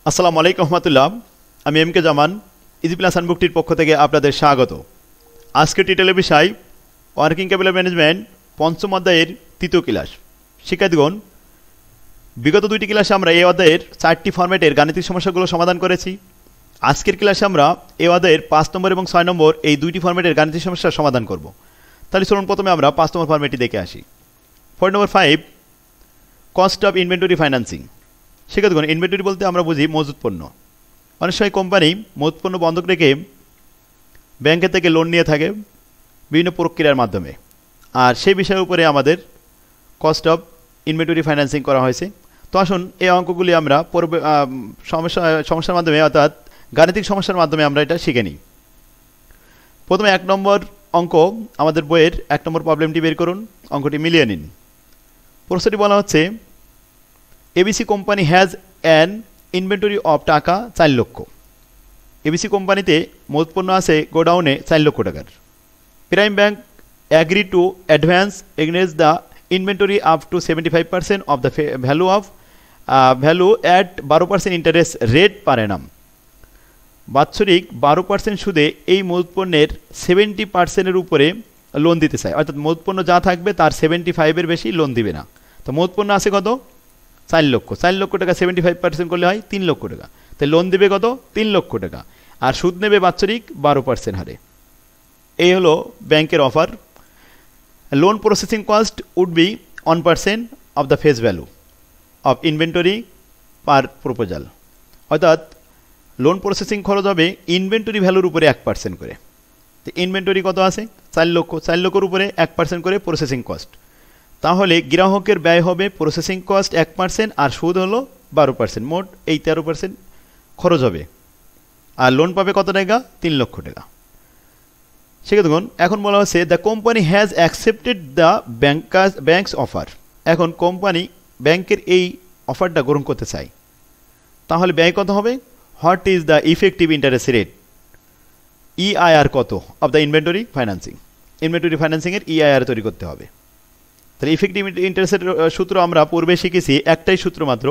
আসসালামু আলাইকুম রহমতুল্লাহ। আমি এম কে জামান, ইজি প্লাস হ্যান্ডবুকটির পক্ষ থেকে আপনাদের স্বাগত। আজকের টিটেলের বিষয় ওয়ার্কিং ক্যাপিটাল ম্যানেজমেন্ট পঞ্চম অধ্যায়ের তৃতীয় ক্লাস। শিক্ষার্থীগণ, বিগত দুইটি ক্লাসে আমরা এই অধ্যায়ের 4টি ফরম্যাটের গাণিতিক সমস্যাগুলো সমাধান করেছি। আজকের ক্লাসে আমরা এই অধ্যায়ের 5 নম্বর এবং 6 নম্বর এই দুইটি ফরম্যাটের গাণিতিক সমস্যার সমাধান করব। তাহলে চলুন প্রথমে আমরা 5 নম্বর ফরম্যাটটি দেখে আসি। Point number 5, cost of inventory financing. শিক্ষার্থীগণ, ইনভেন্টরি বলতে আমরা বুঝি মজুত পণ্য। অনেক সময় কোম্পানি মজুত পণ্য বন্ধক রেখে ব্যাংকের থেকে লোন নিয়ে থাকে বিভিন্ন প্রক্রিয়ার মাধ্যমে, আর সেই বিষয়ের উপরে আমাদের কস্ট অফ ইনভেন্টরি ফাইন্যান্সিং করা হয়েছে। তো আসুন এই অঙ্কগুলি আমরা সমস্যার মাধ্যমে অর্থাৎ গাণিতিক সমস্যার মাধ্যমে আমরা এটা শিখে নিই। প্রথমে 1 নম্বর অঙ্ক, আমাদের বইয়ের 1 নম্বর প্রবলেমটি বের করুন, অঙ্কটি মিলিয়ে নিন। প্রশ্নটি বলা হচ্ছে ABC company has an inventory of টাকা 4 লক্ষ। এবিসি কোম্পানিতে মজুত পণ্য আছে গোডাউনে 4 লক্ষ টাকার। Prime bank agree to advance against the inventory up to 75% of the value at 12% interest rate পার অ্যানাম। বাৎসরিক 12% সুদে এই মজুত পণ্যের 70%-এর উপরে লোন দিতে চায়, অর্থাৎ মজুত পণ্য যা থাকবে তার 75-এর বেশি লোন দিবে না। তো মজুত পণ্য আছে কত? 4 লক্ষ। 4 লক্ষ টাকা 75% করলে হয় 3 লক্ষ টাকা। তাই লোন দেবে কত? 3 লক্ষ টাকা, আর সুদ নেবে বাৎসরিক 12% হারে। এই হলো ব্যাংকের offer. Loan processing cost would be 1% of the face value of inventory per proposal, অর্থাৎ লোন প্রসেসিং খরচ হবে ইনভেন্টরি ভ্যালুর উপরে 1% করে। তো ইনভেন্টরি কত আছে? 4 লক্ষ। 4 লক্ষর উপরে 1% করে প্রসেসিং কস্ট। তাহলে গ্রাহকের ব্যয় হবে প্রসেসিং কস্ট 1% আর সুদ হলো 12%, মোট এই 13% খরচ হবে। আর লোন পাবে কত টাকা? 3 লক্ষ টাকা। সেক্ষেত্রে এখন বলা হচ্ছে the company has accepted the banks offer. এখন কোম্পানি ব্যাংকের এই অফারটা গ্রহণ করতে চায়, তাহলে ব্যয় কত হবে? What is the effective interest rate, EIR কত of the inventory financing. Inventory ফাইন্যান্সিংয়ের ইআইআর তৈরি করতে হবে। তাহলে ইফেক্টিভ ইন্টারেস্টের সূত্র আমরা পূর্বে শিখেছি, একটাই সূত্র মাত্র,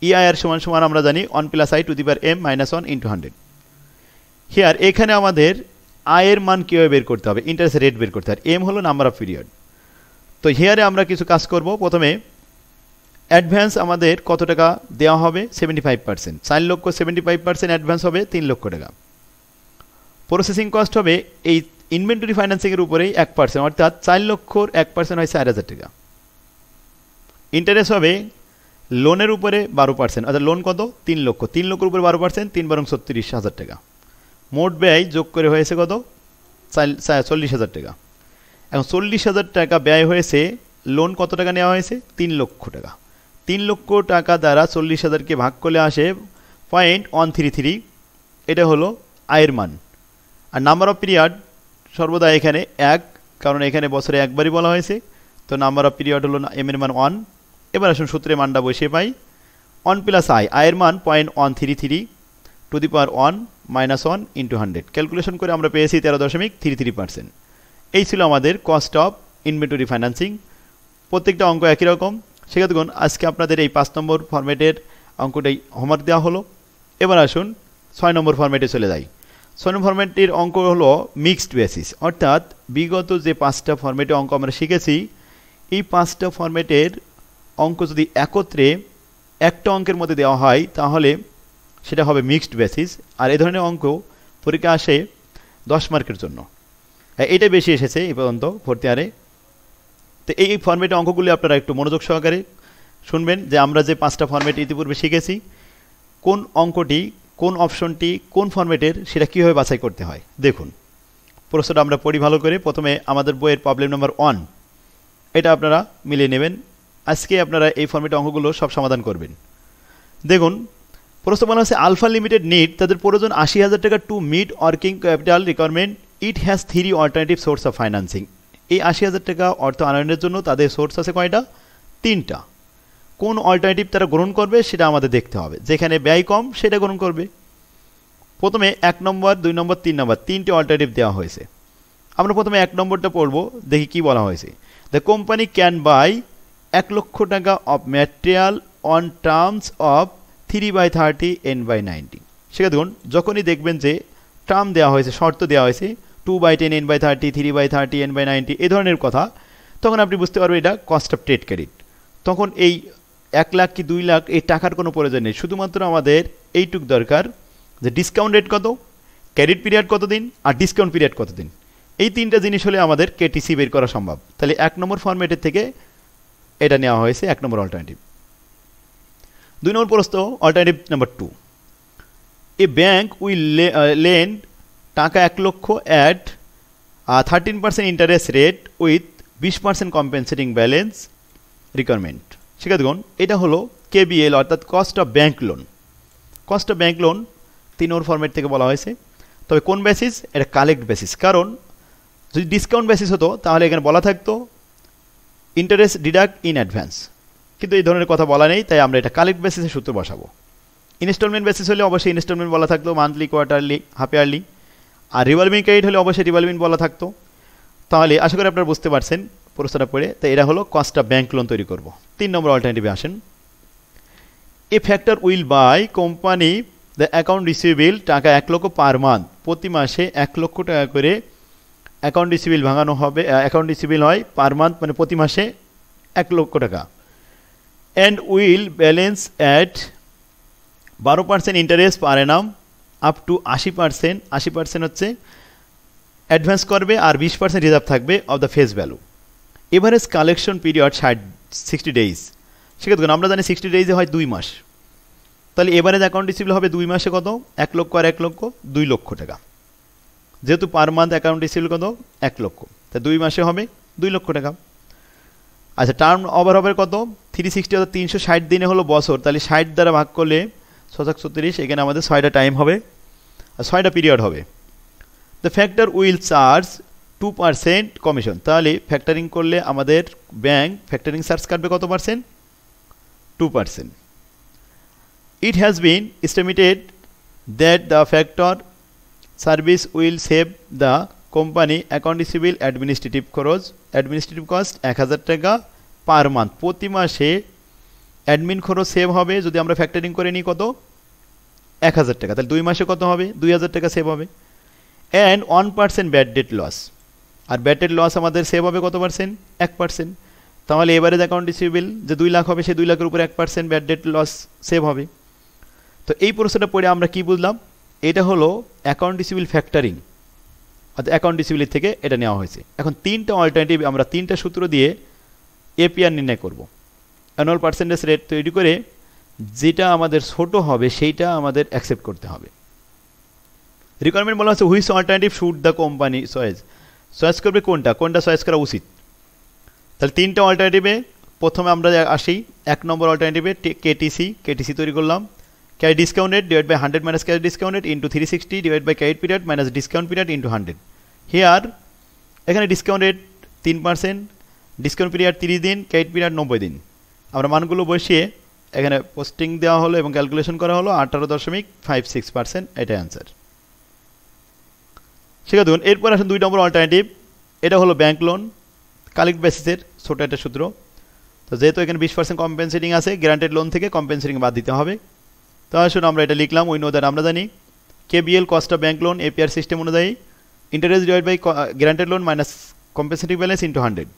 ইআইআর সমান সমান আমরা জানি 1 + i to the power m - 1 × 100। Here এখানে আমাদের আয়ের মান কীভাবে বের করতে হবে? ইন্টারেস্ট রেট বের করতে হবে। এম হলো নাম্বার অফ পিরিয়ড। তো হিয়ারে আমরা কিছু কাজ করব। প্রথমে অ্যাডভান্স আমাদের কত টাকা দেওয়া হবে? 75%। 4 লক্ষ 75% অ্যাডভান্স হবে 3 লক্ষ টাকা। প্রসেসিং কস্ট হবে এই ইনভেন্টরি ফাইন্যান্সিংয়ের উপরেই 1%, অর্থাৎ 4 লক্ষর 1% হয় 4,000 টাকা। ইন্টারেস্ট হবে লোনের উপরে 12%, অর্থাৎ লোন কত? 3 লক্ষ। 3 লক্ষর উপরে 12%, 3 × 36,000 টাকা। মোট ব্যয় যোগ করে হয়েছে কত? 40,000 টাকা। এখন 40,000 টাকা ব্যয় হয়েছে, লোন কত টাকা নেওয়া হয়েছে? 3 লক্ষ টাকা। 3 লক্ষ টাকা দ্বারা 40,000কে ভাগ করলে আসে 0.133, এটা হলো আয়ের মান। আর নাম্বার অফ পিরিয়ড সর্বদা এখানে 1, কারণ এখানে বছরে একবারই বলা হয়েছে। তো নাম্বার অফ পিরিয়ড হলো এম এর মান 1। এবার আসুন সূত্রে মানটা বসিয়ে পাই। 1 + i, আয়ের মান 0.133 টু দি পাওয়ার 1 - 1 × 100। ক্যালকুলেশন করে আমরা পেয়েছি 13.33%। এই ছিল আমাদের কস্ট অফ ইনভেন্টরি ফাইন্যান্সিং। প্রত্যেকটা অঙ্ক একই রকম। সেক্ষেত্রে আজকে আপনাদের এই 5 নম্বর ফরম্যাটের অঙ্কটাই হোমওয়ার্ক দেওয়া হলো। এবার আসুন 6 নম্বর ফরম্যাটে চলে যাই। 6 নম্বর ফরম্যাটটির অঙ্ক হলো মিক্সড বেসিস, অর্থাৎ বিগত যে 5টা ফরম্যাটে অঙ্ক আমরা শিখেছি, এই 5টা ফরম্যাটের অঙ্ক যদি একত্রে একটা অঙ্কের মধ্যে দেওয়া হয় তাহলে সেটা হবে মিক্সড বেসিস। আর এই ধরনের অঙ্ক পরীক্ষা আসে 10 মার্কের জন্য। এটা বেশি এসেছে এই পর্যন্ত ভর্তি হারে। তো এই ফরম্যাটে অঙ্কগুলি আপনারা একটু মনোযোগ সহকারে শুনবেন, যে আমরা যে 5টা ফরম্যাট ইতিপূর্বে শিখেছি, কোন অঙ্কটি, কোন অপশনটি কোন ফরম্যাটের, সেটা কীভাবে বাছাই করতে হয়। দেখুন প্রশ্নটা আমরা পড়ি ভালো করে। প্রথমে আমাদের বইয়ের প্রবলেম নাম্বার 1, এটা আপনারা মিলিয়ে নেবেন। আজকে আপনারা এই ফরম্যাটে অঙ্কগুলো সব সমাধান করবেন। দেখুন প্রশ্ন বলা হচ্ছে আলফা লিমিটেড নিড, তাদের প্রয়োজন 80,000 টাকা to meet working capital requirement. It has 3 alternative source of financing. এই 80,000 টাকা অর্থ আনয়নের জন্য তাদের সোর্স আছে কয়টা? 3টা। কোন অল্টারনেটিভ তারা গ্রহণ করবে সেটা আমাদের দেখতে হবে। যেখানে ব্যয় কম সেটা গ্রহণ করবে। প্রথমে 1 নম্বর, 2 নম্বর, 3 নম্বর 3টে অল্টারনেটিভ দেওয়া হয়েছে। আমরা প্রথমে 1 নম্বরটা পড়ব, দেখি কি বলা হয়েছে। দ্য কোম্পানি ক্যান বাই 1 লক্ষ টাকা of material on terms of 3/30 n/90। সেক্ষেত্রে দেখুন যখনই দেখবেন যে টার্ম দেওয়া হয়েছে, শর্ত দেওয়া হয়েছে 2/10 n/30, 3/30 n/90 এই ধরনের কথা, তখন আপনি বুঝতে পারবেন এটা কস্ট অফ ট্রেড ক্রেডিট। তখন এই 1 লাখ কি 2 লাখ এই টাকার কোনো প্রয়োজন নেই, শুধুমাত্র আমাদের এইটুক দরকার যে ডিসকাউন্ট রেট কত, ক্রেডিট পিরিয়ড কতদিন, আর ডিসকাউন্ট পিরিয়ড কতদিন। এই তিনটা জিনিস হলে আমাদের কেটিসি বের করা সম্ভব। তাহলে 1 নম্বর ফরম্যাটের থেকে এটা নেওয়া হয়েছে 1 নম্বর অল্টারনেটিভ। 2 নম্বর প্রশ্ন alternative number 2, a bank will lend taka 1 lakh at 13% interest rate with 20% compensating balance requirement. শিক্ষার্থীগণ এটা হলো কেবিএল অর্থাৎ cost of bank loan. Cost of bank loan 3 number format থেকে বলা হয়েছে। তবে কোন বেসিস? এটা কালেক্ট বেসিস। কারণ যদি ডিসকাউন্ট বেসিস হতো তাহলে এখানে বলা থাকতো ইন্টারেস্ট ডিডাক্ট ইন অ্যাডভান্স, কিন্তু এই ধরনের কথা বলা নেই, তাই আমরা এটা কালেক্ট বেসিসে সূত্র বসাবো। ইনস্টলমেন্ট বেসিস হলে অবশ্যই ইনস্টলমেন্ট বলা থাকতো, মান্থলি, কোয়ার্টারলি, হাফ ইয়ারলি। আর রিভলভিং ক্রেডিট হলে অবশ্যই রিভলভিং বলা থাকতো। তাহলে আশা করি আপনারা বুঝতে পারছেন প্রশ্নটা পড়ে। তাই এটা হলো কস্ট অফ ব্যাংক লোন তৈরি করব। 3 নম্বর অল্টারনেটিভে আসেন, a factor will buy company the account receivable taka 1 লক্ষ পার মান্থ, প্রতি মাসে 1 লক্ষ টাকা করে অ্যাকাউন্ট রিসিভেবল ভাঙানো হবে, অ্যাকাউন্ট রিসিভেবল হয় পার মান্থ, মানে প্রতি মাসে 1 লক্ষ টাকা। And will balance at 12% interest per Anam up to 80%। 80% হচ্ছে অ্যাডভান্স করবে আর 20% রিজার্ভ থাকবে of the face value. Average collection period 60 days. সেক্ষেত্রে আমরা জানি 60 ডেইজে হয় 2 মাস। তাহলে এভারেজ অ্যাকাউন্ট রিসিভেবল হবে 2 মাসে কত? 1 লক্ষ আর 1 লক্ষ 2 লক্ষ টাকা। যেহেতু পার মান্থ অ্যাকাউন্ট রিসিভেবল কত? 1 লক্ষ, তাই 2 মাসে হবে 2 লক্ষ টাকা। আচ্ছা, টার্ম ওভার হবে কত? 360 অর্থাৎ 360 দিনে হলো বছর। তাহলে 60 দ্বারা ভাগ করলে 636, এখানে আমাদের 6টা টাইম হবে আর 6টা পিরিয়ড হবে। The factor will charge 2% commission. তাহলে ফ্যাক্টরিং করলে আমাদের ব্যাংক ফ্যাক্টরিং চার্জ কাটবে কত percent? 2%। It has been estimated that the factor service will save the company account receivable administrative cost 1000 টাকা পার মান্থ। প্রতি মাসে অ্যাডমিন খরচ সেভ হবে যদি আমরা ফ্যাক্টরিং করে নিই কত? 1000 টাকা। তাহলে 2 মাসে কত হবে? 2000 টাকা সেভ হবে। And 1% bad debt loss. আর ব্যাড ডেট লস আমাদের সেভ হবে কত পার্সেন্ট? 1%। তাহলে এভারেজ অ্যাকাউন্ট রিসিভেবল যে 2 লাখ হবে, সেই 2 লাখের উপরে 1% ব্যাড ডেট লস সেভ হবে। তো এই প্রশ্নটা পড়ে আমরা কি বুঝলাম? এটা হলো অ্যাকাউন্ট রিসিভেবল ফ্যাক্টরিং, অর্থাৎ অ্যাকাউন্ট রিসিভেবল থেকে এটা নেওয়া হয়েছে। এখন 3টা অল্টারনেটিভ আমরা 3টা সূত্র দিয়ে এপিআর নির্ণয় করব। অ্যানুয়াল পার্সেন্টেজ রেট তৈরি করে যেটা আমাদের ছোট হবে সেইটা আমাদের অ্যাকসেপ্ট করতে হবে। রিকোয়ারমেন্ট বলা হচ্ছে which alternative should the company choice করবে, কোনটা চয়েস করা উচিত। তাহলে 3টা অল্টারনেটিভে প্রথমে আমরা আসি 1 নম্বর অল্টারনেটিভে কেটিসি তৈরি করলাম। Carry discount rate divide by 100 minus carry discount rate into 360 divide by credit period minus discount period into 100। Here এখানে ডিসকাউন্ট রেট 3%, ডিসকাউন্ট পিরিয়ড 30 দিন, ক্রেডিট পিরিয়ড 90 দিন। আমরা মানগুলো বসিয়ে এখানে পোস্টিং দেওয়া হলো এবং ক্যালকুলেশন করা হলো 18.56%। এটাই অ্যান্সার। ঠিক আছে, দেখুন এরপর আসুন 2 নম্বর অল্টারনেটিভ। এটা হলো ব্যাংক লোন কালেক্ট বেসিসের ছোট একটা সূত্র। তো যেহেতু এখানে 20% কম্পেনসেটিং আছে, গ্যারান্টেড লোন থেকে কম্পেনসেটিং বাদ দিতে হবে। তো আসুন আমরা এটা লিখলাম। উই নো দ্যাট, আমরা জানি KBL cost of bank loan APR system অনুযায়ী interest divide by guaranteed loan minus compensating balance into 100।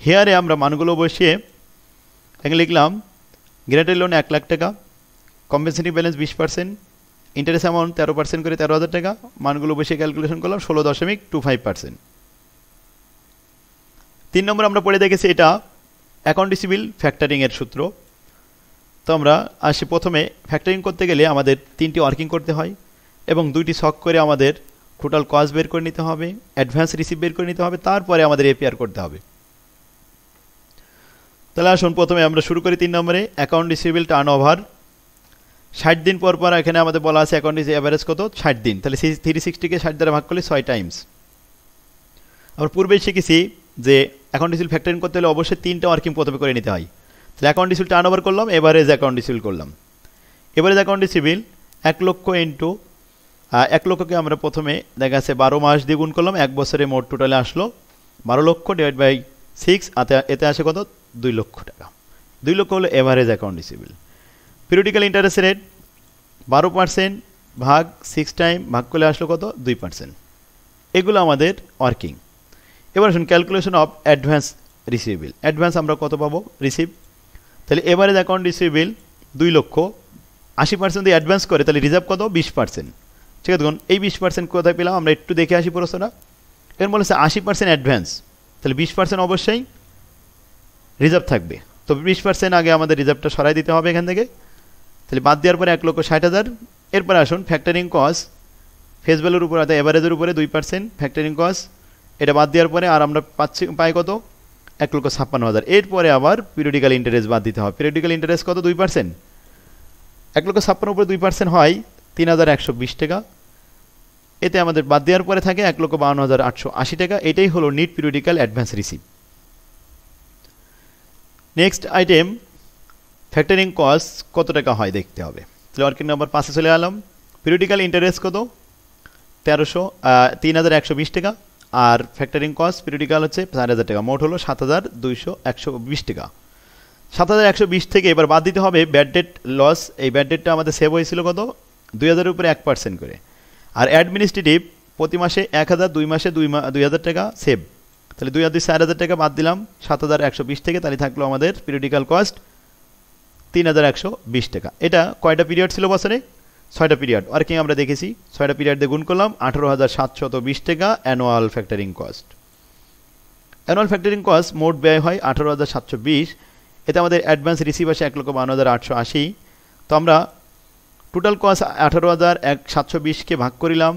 হেয়ারে আমরা মানগুলো বসিয়ে এখানে লিখলাম গ্যারান্টেড লোন 1 লাখ টাকা, কম্পেনসেটিং ব্যালেন্স 20%, ইন্টারেস্ট অ্যামাউন্ট 13% করে 13,000 টাকা। মানগুলো বসিয়ে ক্যালকুলেশন করলাম 16.25%। 3 নম্বর আমরা পড়ে দেখেছি এটা অ্যাকাউন্ট রিসিভেবল ফ্যাক্টরিংয়ের সূত্র। তো আমরা আসি প্রথমে ফ্যাক্টরিং করতে গেলে আমাদের 3টি ওয়ার্কিং করতে হয় এবং 2টি ছক করে আমাদের টোটাল কস্ট বের করে নিতে হবে, অ্যাডভান্স রিসিভ বের করে নিতে হবে, তারপরে আমাদের এপিআর করতে হবে। তাহলে আসুন প্রথমে আমরা শুরু করি 3 নম্বরে অ্যাকাউন্ট রিসিভেবল টার্ন ওভার 60 দিন পর পর। এখানে আমাদের বলা আছে অ্যাকাউন্ট এভারেজ কত? 60 দিন। তাহলে 360কে 60 দ্বারা ভাগ করলে 6 টাইমস। আমরা পূর্বেই শিখেছি যে অ্যাকাউন্ট রিসিভেবল ফ্যাক্টরিং করতে হলে অবশ্যই 3টা ওয়ার্কিং প্রথমে করে নিতে হয়। তাহলে অ্যাকাউন্ট রিসিভেবল টার্ন ওভার করলাম, এভারেজ অ্যাকাউন্ট রিসিভেবল করলাম। এভারেজ অ্যাকাউন্ট রিসিভেবল 1 লক্ষ ইন্টু 1 লক্ষকে আমরা প্রথমে দেখা যাচ্ছে 12 মাস দিয়ে গুণ করলাম, 1 বছরে মোট টোটালে আসলো 12 লক্ষ ডিভাইড বাই 6, এতে আসে কত? 2 লক্ষ টাকা। 2 লক্ষ হলো average account receivable. Periodical interest rate 12% ভাগ 6 টাইম ভাগ করলে আসলো কত 2%। এগুলো আমাদের ওয়ার্কিং। এবার আসুন calculation of advance receivable. Advance আমরা কত পাবো রিসিভ, তাহলে এভারেজ অ্যাকাউন্ট রিসিভেবল 2 লক্ষ, 80% দিয়ে অ্যাডভান্স করে তাহলে রিজার্ভ কত 20%। ঠিক আছে, দেখুন এই 20% কোথায় পেলাম আমরা একটু দেখে আসি প্রশ্নটা। এর বলেছে 80% অ্যাডভান্স, তাহলে 20% অবশ্যই রিজার্ভ থাকবে। তো 20% আগে আমাদের রিজার্ভটা সরাই দিতে হবে এখান থেকে, তাহলে বাদ দেওয়ার পরে 1,60,000। এরপরে আসুন ফ্যাক্টরিং কস্ট, ফেস ভ্যালুর উপরে অর্থাৎ এভারেজের উপরে 2% ফ্যাক্টরিং কস্ট, এটা বাদ দেওয়ার পরে আর আমরা পাই কত 1,56,000। এরপরে আবার পিরিয়ডিক্যাল ইন্টারেস্ট বাদ দিতে হবে। পিরিয়ডিক্যাল ইন্টারেস্ট কত 2%, 1,56,000 উপরে 2% হয় 3,120 টাকা। এতে আমাদের বাদ দেওয়ার পরে থাকে 1,52,880 টাকা। এটাই হলো net periodical advance receive. Next item factoring cost কত টাকা হয় দেখতে হবে। তাহলে ওয়ার্কিং নাম্বার 5 চলে এলাম। পিরিয়ডিক্যাল ইন্টারেস্ট কত 3,120 টাকা, আর ফ্যাক্টরিং কস্ট পিরিয়ডিক্যাল হচ্ছে 4,000 টাকা, মোট হলো 7,220 টাকা। 7,120 থেকে এবার বাদ দিতে হবে ব্যাড ডেট লস। এই ব্যাড ডেটটা আমাদের সেভ হয়েছিল কত 2,000 উপরে 1% করে। আর অ্যাডমিনিস্ট্রেটিভ প্রতি মাসে 1,000, 2 মাসে 2,000 টাকা সেভ, তাহলে 2,000 4,000 টাকা বাদ দিলাম 7,120 থেকে, তাহলে থাকলো আমাদের পিরিয়ডিক্যাল কস্ট 3,120 টাকা। এটা কয়টা পিরিয়ড ছিল বছরে 6টা পিরিয়ড। ওয়ার্কিং আমরা দেখেছি 6টা পিরিয়ড দিয়ে গুণ করলাম 18,720 টাকা annual factoring cost. Annual factoring cost মোট ব্যয় হয় 18,720। এতে আমাদের অ্যাডভান্স রিসিভ আসে 1,52,880। তো আমরা টোটাল কস্ট 18,720কে ভাগ করিলাম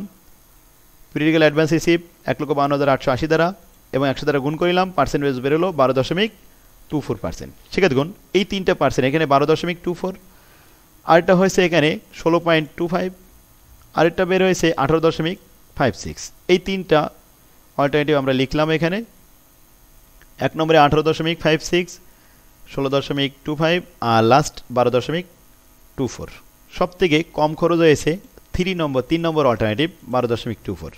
পিরিয়ডিক্যাল অ্যাডভান্স রিসিভ 1,52,880 দ্বারা এবং 100 দ্বারা গুণ করিলাম, পার্সেন্টেজ বেরোলো 12.24%। ঠিক আছে, দেখুন এই 3টা পার্সেন্ট এখানে 12.24, আরেকটা হয়েছে এখানে 16.25, আরেকটা বের হয়েছে 18.56। এই 3টা অল্টারনেটিভ আমরা লিখলাম এখানে। 1 নম্বরে 18.56, 16.25 আর লাস্ট 12.24। সব থেকে কম খরচ হয়েছে 3 নম্বর অল্টারনেটিভ 12.24।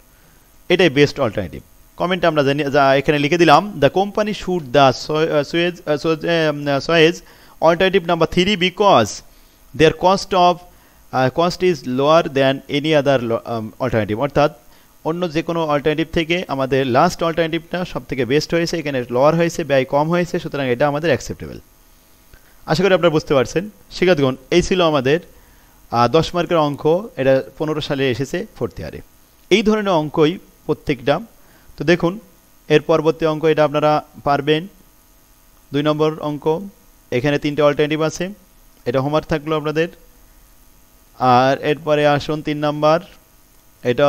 এটাই বেস্ট অল্টারনেটিভ। কমেন্টে আমরা জানি যা এখানে লিখে দিলাম the company should the choice alternative number 3 because their cost is lower than any other alternative. অর্থাৎ অন্য যে কোনো অল্টারনেটিভ থেকে আমাদের লাস্ট অল্টারনেটিভটা সব থেকে বেস্ট হয়েছে, এখানে লোয়ার হয়েছে, ব্যয় কম হয়েছে, সুতরাং এটা আমাদের অ্যাকসেপ্টেবল। আশা করি আপনারা বুঝতে পারছেন। শিক্ষার্থীগণ এই ছিল আমাদের 10 মার্কের অঙ্ক, এটা 15 সালে এসেছে 4th ইয়ারে। এই ধরনের অঙ্কই প্রত্যেকটা। তো দেখুন এর পরবর্তী অঙ্ক এটা আপনারা পারবেন। 2 নম্বর অঙ্ক, এখানে 3টে অল্টারনেটিভ আছে, এটা হোমওয়ার্ক থাকলো আপনাদের। আর এরপরে আসুন 3 নাম্বার, এটা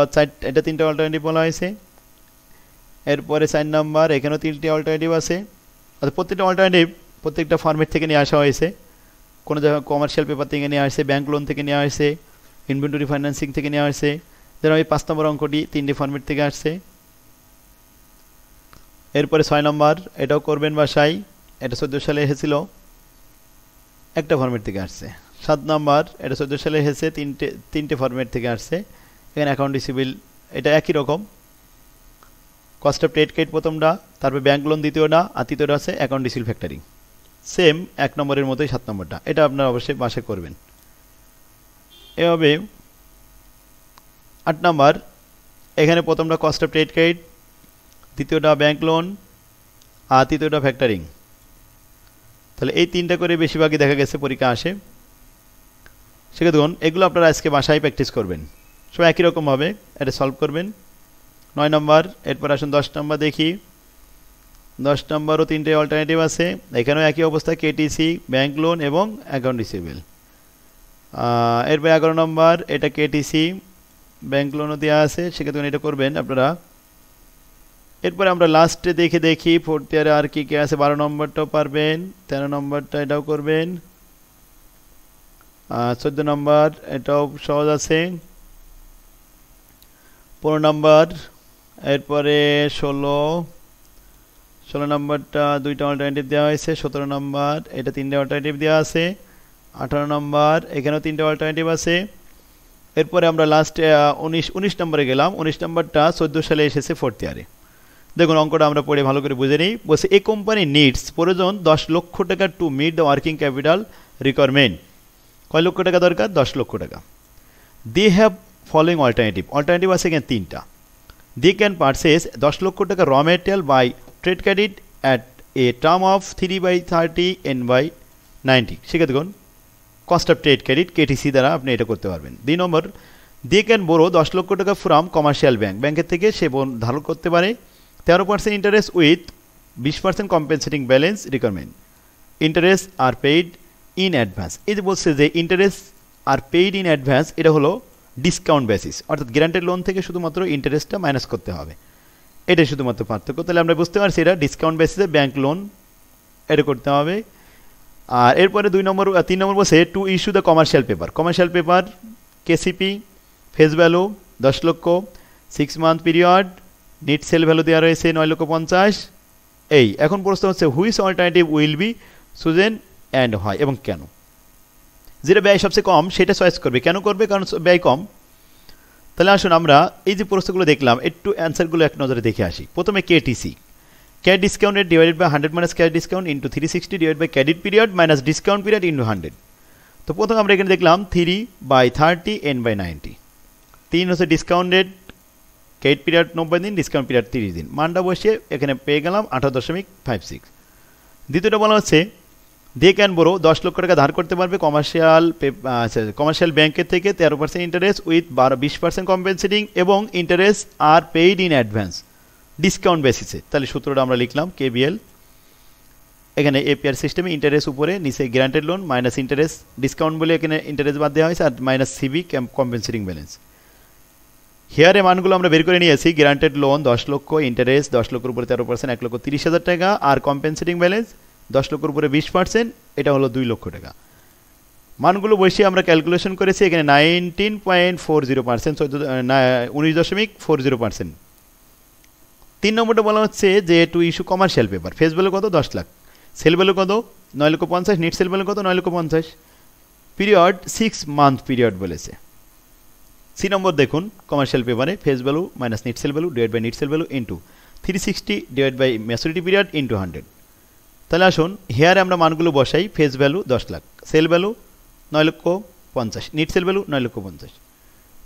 3টে অল্টারনেটিভ বলা হয়েছে। এরপরে 4 নাম্বার, এখানেও 3টে অল্টারনেটিভ আছে। অর্থাৎ প্রত্যেকটা অল্টারনেটিভ প্রত্যেকটা ফর্মেট থেকে নিয়ে আসা হয়েছে। কোনো জায়গায় কমার্শিয়াল পেপার থেকে নিয়ে আসছে, ব্যাংক লোন থেকে নিয়ে আসছে, ইনভেন্টরি ফাইন্যান্সিং থেকে নিয়ে আসছে। যেমন এই 5 নম্বর অঙ্কটি 3টে ফর্মেট থেকে আসছে। এরপরে 6 নম্বর, এটাও করবেন বাসায়, এটা 14 সালে এসেছিল, একটা ফর্মেট থেকে আসছে। 7 নম্বর, এটা 14 সালে এসেছে, 3টে ফর্মেট থেকে আসছে। এখানে অ্যাকাউন্ট রিসিভেবল, এটা একই রকম। কস্ট অফ ট্রেড ক্রেডিট প্রথমটা, তারপর ব্যাংক লোন দ্বিতীয়টা, আর তৃতীয়টা আছে অ্যাকাউন্ট রিসিভেবল ফ্যাক্টরিং। সেম 1 নম্বরের মতোই 7 নম্বরটা, এটা আপনারা অবশ্যই বাসায় করবেন। এভাবে 8 নম্বর, এখানে প্রথমটা কস্ট অফ ট্রেড ক্রেডিট, দ্বিতীয়টা ব্যাংক লোন, আর তৃতীয়টা ফ্যাক্টরিং। তাহলে এই 3টা করে বেশিরভাগই দেখা গেছে পরীক্ষা আসে। সেক্ষেত্রে এগুলো আপনারা আজকে বাসায় প্র্যাকটিস করবেন, সব একই রকমভাবে এটা সলভ করবেন। 9 নম্বর, এরপর আসুন 10 নম্বর দেখি। 10 নম্বরও 3টে অল্টারনেটিভ আছে, এখানেও একই অবস্থা, কেটিসি, ব্যাংক লোন এবং অ্যাকাউন্ট রিসিভেবল। এরপর 11 নম্বর, এটা কেটিসি, ব্যাংক লোনও দেওয়া আছে, সেক্ষেত্রে এটা করবেন আপনারা। এরপরে আমরা লাস্টে দেখি 4th ইয়ারে আর কি কি আছে। 12 নম্বরটাও পারবেন, 13 নম্বরটা এটাও করবেন, 14 নম্বর এটাও সহজ আছে, 15 নম্বর, এরপরে 16 নম্বরটা 2টা অল্টারনেটিভ দেওয়া হয়েছে। 17 নম্বর, এটা 3টে অল্টারনেটিভ দেওয়া আছে। 18 নম্বর, এখানেও 3টে অল্টারনেটিভ আছে। এরপরে আমরা লাস্টে 19 নম্বরে গেলাম। 19 নম্বরটা 14 সালে এসেছে 4th ইয়ারে। দেখুন অঙ্কটা আমরা পড়ে ভালো করে বুঝে নিই। বলছে এ কোম্পানি নিডস, প্রয়োজন 10 লক্ষ টাকা to meet the working capital requirement. কয় লক্ষ টাকা দরকার? 10 লক্ষ টাকা। দে হ্যাভ ফলোয়িং অল্টারনেটিভ আছে এখানে 3টা। দে ক্যান পারচেস 10 লক্ষ টাকা র material buy trade credit at a term of 3/30 N/90। সেক্ষেত্রে দেখুন cost of trade credit KTC দ্বারা আপনি এটা করতে পারবেন। 2 নম্বর, দে ক্যান বোরো 10 লক্ষ টাকা ফ্রম কমার্শিয়াল ব্যাংক, ব্যাংকের থেকে সে ধার করতে পারে 13% interest with 20% compensating balance requirement. Interest are paid in advance. এই যে বলছে যে interest are paid in advance, এটা হলো ডিসকাউন্ট বেসিস, অর্থাৎ গ্যারান্টেড লোন থেকে শুধুমাত্র ইন্টারেস্টটা মাইনাস করতে হবে, এটাই শুধুমাত্র পার্থক্য। তাহলে আমরা বুঝতে পারছি এটা ডিসকাউন্ট বেসিসে ব্যাংক লোন এটা করতে হবে। আর এরপরে 3 নম্বর বলছে to issue the commercial paper KCP, face value 10 লক্ষ, 6 month period, net sale value দেওয়া রয়েছে 9,50,000। এই এখন প্রশ্ন হচ্ছে which alternative will be chosen and হয় এবং কেন। যেটা ব্যয় সবচেয়ে কম সেটা চয়েস করবে। কেন করবে? কারণ ব্যয় কম। তাহলে আসুন আমরা এই যে প্রশ্নগুলো দেখলাম একটু অ্যান্সারগুলো এক নজরে দেখে আসি। প্রথমে KTC, cash discount rate divided by 100 minus cash discount into 360 divide by credit period minus discount period into 100। তো প্রথমে আমরা এখানে দেখলাম 3/30 N/90। 3 হচ্ছে ডিসকাউন্ট রেট, ক্রেডিট পিরিয়ড 90 দিন, ডিসকাউন্ট পিরিয়ড 30 দিন। মানটা বসিয়ে এখানে পেয়ে গেলাম 18.56। দ্বিতীয়টা বলা হচ্ছে দে ক্যান বোরো 10 লক্ষ টাকা ধার করতে পারবে কমার্শিয়াল ব্যাংকের থেকে 13% ইন্টারেস্ট উইথ 20% কম্পেনসেটিং এবং interest are paid in advance discount বেসিসে। তাহলে সূত্রটা আমরা লিখলাম কেবিএল। এখানে এপিআর সিস্টেমে ইন্টারেস্ট উপরে, নিচে guaranteed loan minus interest, discount বলে এখানে ইন্টারেস্ট বাদ দেওয়া হয়েছে, আর মাইনাস সিবি কম্পেনসেটিং ব্যালেন্স। হেয়ারে মানগুলো আমরা বের করে নিয়েছি। গ্যারান্টেড লোন 10 লক্ষ, ইন্টারেস্ট 10 লক্ষের উপরে 13% 1,30,000 টাকা, আর কম্পেনসেটিং ব্যালেন্স 10 লক্ষের উপরে 20%, এটা হলো 2 লক্ষ টাকা। মানগুলো বসিয়ে আমরা ক্যালকুলেশন করেছি এখানে 19.40%, 19.40%। 3 নম্বরটা বলা হচ্ছে যে to issue commercial paper, face value কত? 10 লাখ, সেল ভ্যালু কত? 9,50,000, নিট সেল ভ্যালু কত? 9,50,000, পিরিয়ড 6 মান্থ পিরিয়ড বলেছে। 3 নম্বর দেখুন কমার্শিয়াল পেপারে face value minus net sale value divide by net sale value into 360 divide by maturity period into 100। তাহলে আসুন হেয়ারে আমরা মানগুলো বসাই। ফেস ভ্যালু 10 লাখ, sale value 9,50,000, net sale value 9,50,000,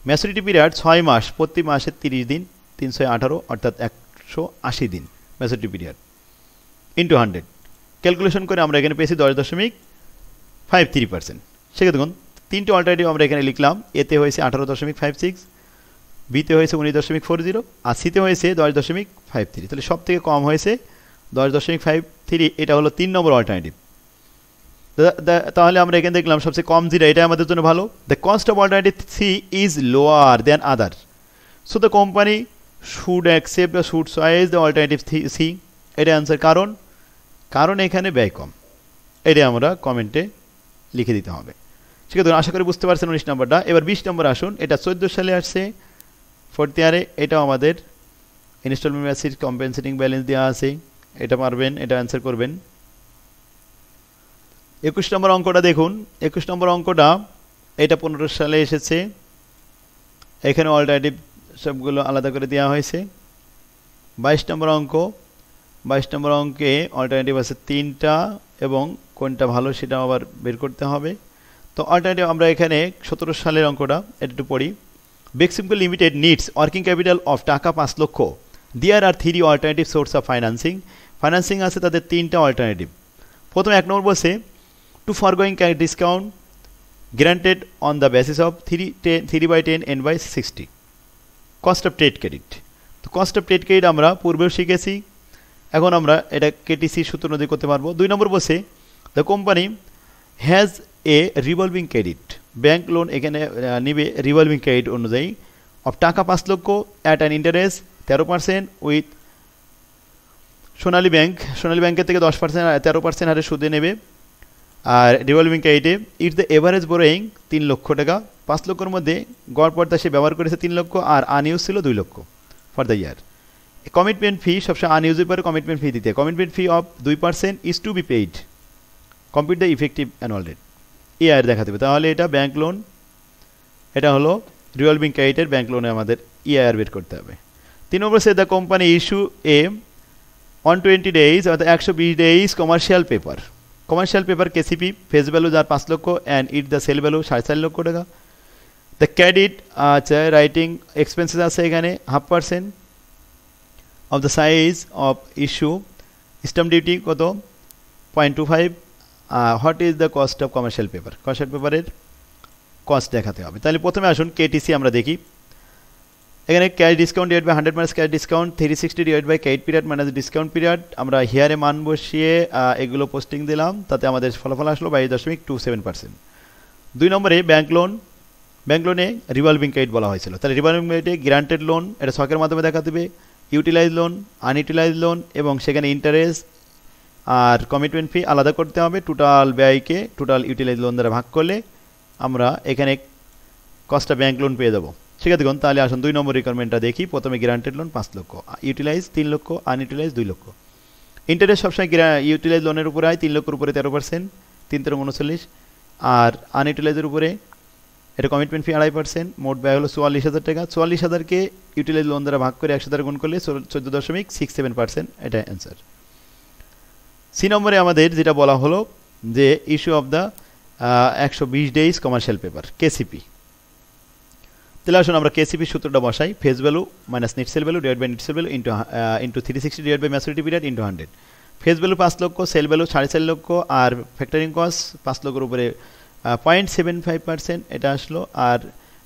maturity period 6 মাস, প্রতি মাসে 30 দিন, 318 অর্থাৎ 180 দিন ম্যাচুরিটি পিরিয়ড ইন্টু 100। ক্যালকুলেশন করে আমরা এখানে পেয়েছি 10.53%। সেক্ষেত্রে দেখুন 3টে অল্টারনেটিভ আমরা এখানে লিখলাম। এতে হয়েছে 18.56, বিতে হয়েছে 19.40, আর সিতে হয়েছে 10.53। তাহলে সব থেকে কম হয়েছে 10.53, এটা হলো 3 নম্বর অল্টারনেটিভ। তাহলে আমরা এখানে দেখলাম সবচেয়ে কম যেটা, এটা আমাদের জন্য ভালো। The cost of alternative C is lower than other, so the company should accept বা should choice the alternative C. এটা অ্যান্সার। কারণ এখানে ব্যয় কম, এটা আমরা কমেন্টে লিখে দিতে হবে। ঠিক আছে, আশা করি বুঝতে পারছেন 19 নম্বরটা। এবার 20 নম্বর আসুন। এটা 14 সালে আসছে, 4th ইয়ারে। এটাও আমাদের ইনস্টলমেন্ট বেসিস কম্পেনসেটিং ব্যালেন্স দেওয়া আছে, এটা পারবেন, এটা অ্যান্সার করবেন। 21 নম্বর অঙ্কটা দেখুন। 21 নম্বর অঙ্কটা এটা 15 সালে এসেছে। এখানে অল্টারনেটিভ সবগুলো আলাদা করে দেওয়া হয়েছে। 22 নম্বর অঙ্ক। 22 নম্বর অঙ্কে অল্টারনেটিভ আছে 3টা, এবং কোনটা ভালো সেটা আবার বের করতে হবে। তো অল্টারনেটিভ আমরা এখানে 17 সালের অঙ্কটা এটা একটু পড়ি। Beximco limited needs working capital of taka 5 lakh. There are 3 alternative source of financing আছে তাদের 3টা অল্টারনেটিভ। প্রথমে 1 নম্বর বলছে to forgoing discount granted on the basis of 3/10 N/60 cost of trade credit. তো কস্ট অফ ট্রেড ক্রেডিট আমরা পূর্বেও শিখেছি, এখন আমরা এটা কেটিসি সূত্র অনুযায়ী করতে পারবো। 2 নম্বর বলছে the company has a revolving credit, bank loan এখানে নিবে রিভলভিং ক্রেডিট অনুযায়ী অফ টাকা 5 লক্ষ অ্যাট অ্যান ইন্টারেস্ট 13% উইথ সোনালী ব্যাংকের থেকে 10% 13% হারে সুদে নেবে। আর রিভলভিং ক্রেডিটে ইটস দ্য এভারেজ বোরোয়িং 3 লক্ষ টাকা। 5 লক্ষের মধ্যে গড় পর্দা সে ব্যবহার করেছে 3 লক্ষ, আর আনইউজ ছিল 2 লক্ষ for the year. Commitment fee সবসময় আনইউজের পরে কমিটমেন্ট ফি দিতে, commitment fee of 2% is to be paid, compute the effective annual rate. EIR দেখাতে হবে। তাহলে এটা ব্যাংক লোন, এটা হলো রিভলভিং ক্রেডিটের ব্যাংক লোনে আমাদের EIR বের করতে হবে। 3 number say the company issue a 120 days অর্থাৎ 120 days commercial paper commercial paper KCP face value যার 5 lakh and it the sell value 4.5 lakh taka. The credit আচ্ছা রাইটিং এক্সপেন্সেস আছে এখানে 0.5% of the size of issue. Stamp duty কত 0.25। What is the cost of commercial paper, কমার্শিয়াল পেপারের কস্ট দেখাতে হবে। তাহলে প্রথমে আসুন কেটিসি আমরা দেখি। এখানে cash discount divide by 100 minus cash discount 360 divide by credit period minus discount period. আমরা হিয়ারে মান বসিয়ে এগুলো পোস্টিং দিলাম, তাতে আমাদের ফলাফল আসলো 22.27%। 2 নম্বরে ব্যাংক লোন, ব্যাংক লোনে রিভলভিং ক্রেডিট বলা হয়েছিল। তাহলে রিভলভিং ক্রেডিটে গ্রান্টেড লোন এটা ছকের মাধ্যমে দেখা দেবে, ইউটিলাইজ লোন, আনইউটিলাইজ লোন এবং সেখানে ইন্টারেস্ট আর কমিটমেন্ট ফি আলাদা করতে হবে। টোটাল ব্যয়কে টোটাল ইউটিলাইজ লোন দ্বারা ভাগ করলে আমরা এখানে কস্টটা ব্যাংক লোন পেয়ে যাবো। ঠিক আছে, দেখুন তাহলে আসুন 2 নম্বর রিকোয়ারমেন্টটা দেখি। প্রথমে গ্রান্টেড লোন 5 লক্ষ, ইউটিলাইজ 3 লক্ষ, আনইউটিলাইজ 2 লক্ষ। ইন্টারেস্ট সবসময় ইউটিলাইজ লোনের উপরে হয়, 3 লক্ষের উপরে 13%, 3 × 39। আর আনইউটিলাইজের উপরে এটা কমিটমেন্ট ফি 2.5%। মোট ব্যয় হলো 44,000 টাকা। 44,000কে ইউটিলাইজ লোন দ্বারা ভাগ করে 100 দ্বারা গুণ করলে 14.67%, এটা অ্যান্সার। সি নম্বরে আমাদের যেটা বলা হলো যে issue of the 120 days commercial paper KCP. তাহলে আসুন আমরা কেসিপি সূত্রটা বসাই। Face value minus net sale value divide by net sale value into 360 divide by maturity period into 100। Face value 5 লক্ষ, সেল ভ্যালু 4.5 লক্ষ আর ফ্যাক্টরিং কস্ট 5 লক্ষের উপরে 0.75%, এটা আসলো। আর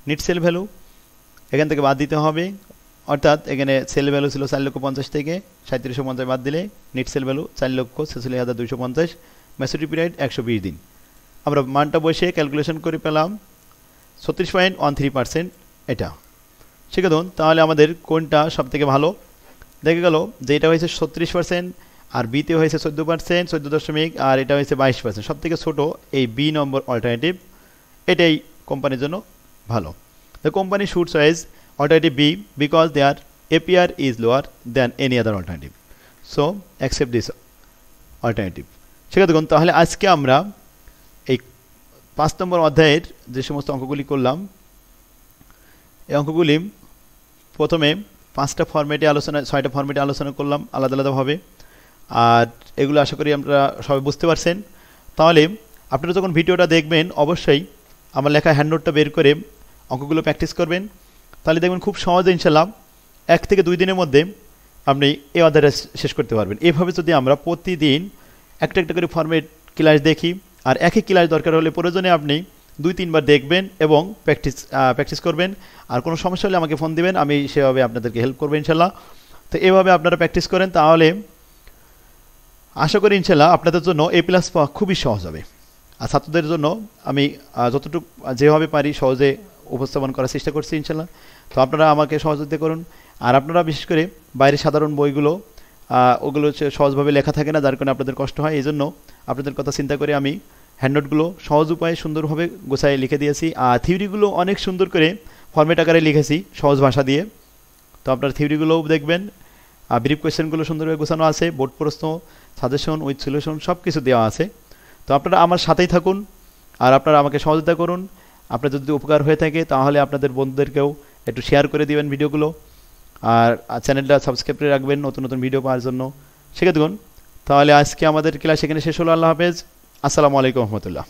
নেট সেল ভ্যালু এখান থেকে বাদ দিতে হবে, অর্থাৎ এখানে সেল ভ্যালু ছিল 4,50,000 থেকে 3750 বাদ দিলে net sale value 4,46,250, maturity period 120 দিন। আমরা মানটা বসে ক্যালকুলেশন করে পেলাম 36.13%, এটা। ঠিক আছে, তাহলে আমাদের কোনটা সব থেকে ভালো দেখা গেল যে এটা হয়েছে 36% আর বিতে হয়েছে 14%, 14 আর এটা হয়েছে 22%। সব থেকে ছোটো এই বি নম্বর অল্টারনেটিভ, এটাই কোম্পানির জন্য ভালো। The company should choice alternative B because their APR is lower than any other alternative, so accept this alternative। ঠিক আছে, দেখুন তাহলে আজকে আমরা এই 5 নম্বর অধ্যায়ের যে সমস্ত অঙ্কগুলি করলাম, এই অঙ্কগুলি প্রথমে 5টা ফরম্যাটে আলোচনা 6টা ফরম্যাটে আলোচনা করলাম আলাদা আলাদাভাবে। আর এগুলো আশা করি আপনারা সবাই বুঝতে পারছেন। তাহলে আপনারা যখন ভিডিওটা দেখবেন অবশ্যই আমার লেখা হ্যান্ডনোটটা বের করে অঙ্কগুলো প্র্যাকটিস করবেন, তাহলে দেখবেন খুব সহজে ইনশাল্লাহ 1 থেকে 2 দিনের মধ্যে আপনি এই অধ্যায়টা শেষ করতে পারবেন। এভাবে যদি আমরা প্রতিদিন একটা একটা করে ফরম্যাট ক্লাস দেখি, আর একই ক্লাস দরকার হলে প্রয়োজনে আপনি 2-3 বার দেখবেন এবং প্র্যাকটিস করবেন। আর কোনো সমস্যা হলে আমাকে ফোন দিবেন, আমি সেভাবে আপনাদেরকে হেল্প করবো ইনশাল্লাহ। তো এভাবে আপনারা প্র্যাকটিস করেন, তাহলে আশা করি ইনশাল্লাহ আপনাদের জন্য A+ পাওয়া খুবই সহজ হবে। আর ছাত্রদের জন্য আমি যতটুকু যেভাবে পারি সহজে উপস্থাপন করার চেষ্টা করছি ইনশাল্লাহ। তো আপনারা আমাকে সহযোগিতা করুন। আর আপনারা বিশেষ করে বাইরের সাধারণ বইগুলো ওগুলো সহজভাবে লেখা থাকে না, যার কারণে আপনাদের কষ্ট হয়। এই জন্য আপনাদের কথা চিন্তা করে আমি হ্যান্ডনোটগুলো সহজ উপায়ে সুন্দরভাবে গোছায় লিখে দিয়েছি। আর থিওরিগুলো অনেক সুন্দর করে ফরম্যাট আকারে লিখেছি সহজ ভাষা দিয়ে। তো আপনারা থিওরিগুলোও দেখবেন। ব্রিফ কোয়েশ্চেনগুলো সুন্দরভাবে গোছানো আছে, বোর্ড প্রশ্ন, সাজেশন উইথ সলিউশন সব কিছু দেওয়া আছে। তো আপনারা আমার সাথেই থাকুন আর আপনারা আমাকে সহযোগিতা করুন। আপনার যদি উপকার হয়ে থাকে তাহলে আপনাদের বন্ধুদেরকেও একটু শেয়ার করে দিবেন ভিডিওগুলো। আর চ্যানেলটা সাবস্ক্রাইব করে রাখবেন নতুন নতুন ভিডিও পাওয়ার জন্য। শিখে দেখুন। তাহলে আজকে আমাদের ক্লাস এখানে শেষ হলো। আল্লাহ হাফেজ, আসসালামু আলাইকুম রহমতুল্লাহ।